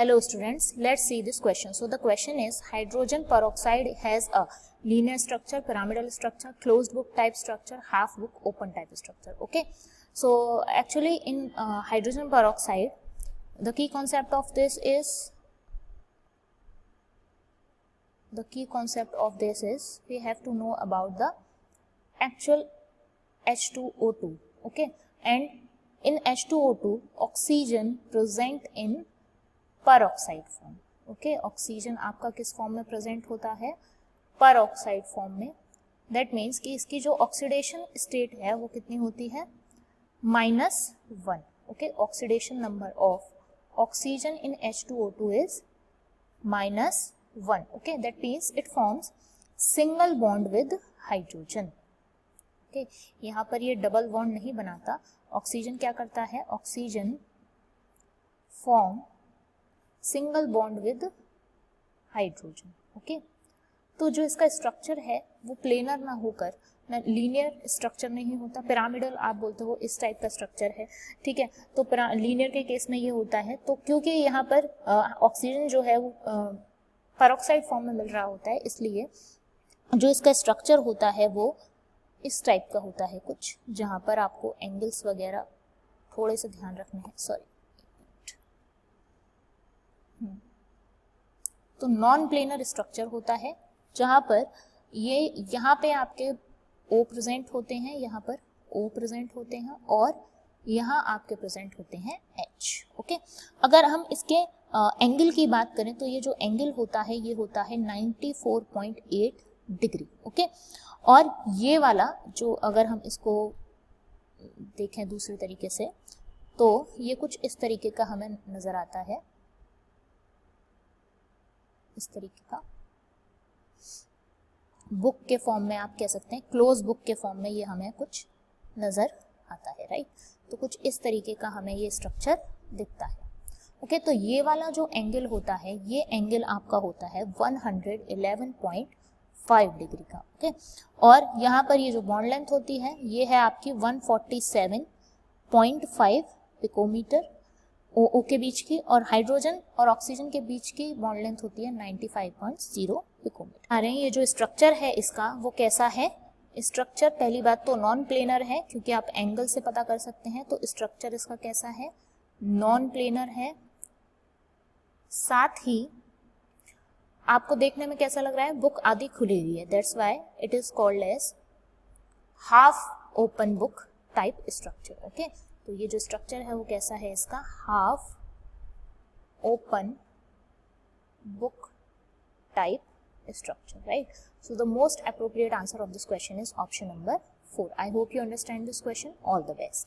Hello students, let's see this question. So the question is, hydrogen peroxide has a linear structure, pyramidal structure, closed book type structure, half book open type structure. Okay, so actually in hydrogen peroxide, the key concept of this is we have to know about the actual H2O2. Okay, and in H2O2 oxygen present in peroxide form. Okay, oxygen आपका किस form में present होता है? Peroxide form में. That means कि इसकी जो oxidation state है वो कितनी होती है? -1. Okay, oxidation number of oxygen in H2O2 is -1. Okay, that means it forms single bond with hydrogen. Okay, यहाँ पर ये डबल बॉन्ड नहीं बनाता. ऑक्सीजन क्या करता है? Oxygen form single bond with hydrogen. Okay, तो जो इसका स्ट्रक्चर है वो प्लेनर ना होकर लीनियर स्ट्रक्चर नहीं होता. पिरामिडल आप बोलते हो इस टाइप का स्ट्रक्चर है. ठीक है, तो लीनियर के केस में ये होता है. तो क्योंकि यहाँ पर ऑक्सीजन जो है वो पेरोक्साइड फॉर्म में मिल रहा होता है, इसलिए जो इसका स्ट्रक्चर होता है वो इस टाइप का होता है कुछ, जहाँ पर आपको एंगल्स वगैरह थोड़े से ध्यान रखने हैं. सॉरी, तो नॉन प्लेनर स्ट्रक्चर होता है जहां पर ये यहाँ पे आपके O प्रेजेंट होते हैं, यहाँ पर O प्रेजेंट होते हैं और यहाँ आपके प्रेजेंट होते हैं H. ओके, अगर हम इसके एंगल की बात करें तो ये जो एंगल होता है ये होता है 94.8 डिग्री. ओके, और ये वाला जो अगर हम इसको देखें दूसरे तरीके से तो ये कुछ इस तरीके का हमें नजर आता है, इस तरीके का. बुक के फॉर्म में आप कह सकते हैं, क्लोज बुक के फॉर्म में ये हमें कुछ नजर आता है. राइट, तो कुछ इस तरीके का हमें ये स्ट्रक्चर दिखता है. ओके, तो ये वाला जो एंगल होता है ये एंगल आपका होता है 111.5 डिग्री का. ओके, और यहाँ पर ये जो बॉन्ड लेंथ होती है ये है आपकी 147.5 पिकोमीटर O के बीच की, और हाइड्रोजन और ऑक्सीजन के बीच की बॉन्ड लेंथ होती है 95.0 पिकोमीटर. आ रहे हैं ये जो स्ट्रक्चर है इसका वो कैसा है? स्ट्रक्चर पहली बात तो नॉन प्लेनर है, क्योंकि आप एंगल से पता कर सकते हैं. तो स्ट्रक्चर इसका कैसा है? नॉन प्लेनर है. साथ ही आपको देखने में कैसा लग रहा है? बुक आधी खुली हुई है, that's why it is called as half open book type structure. Okay, तो ये जो स्ट्रक्चर है वो कैसा है इसका? Half open book type structure, right? So the most appropriate answer of this question is option number 4. I hope you understand this question. All the best.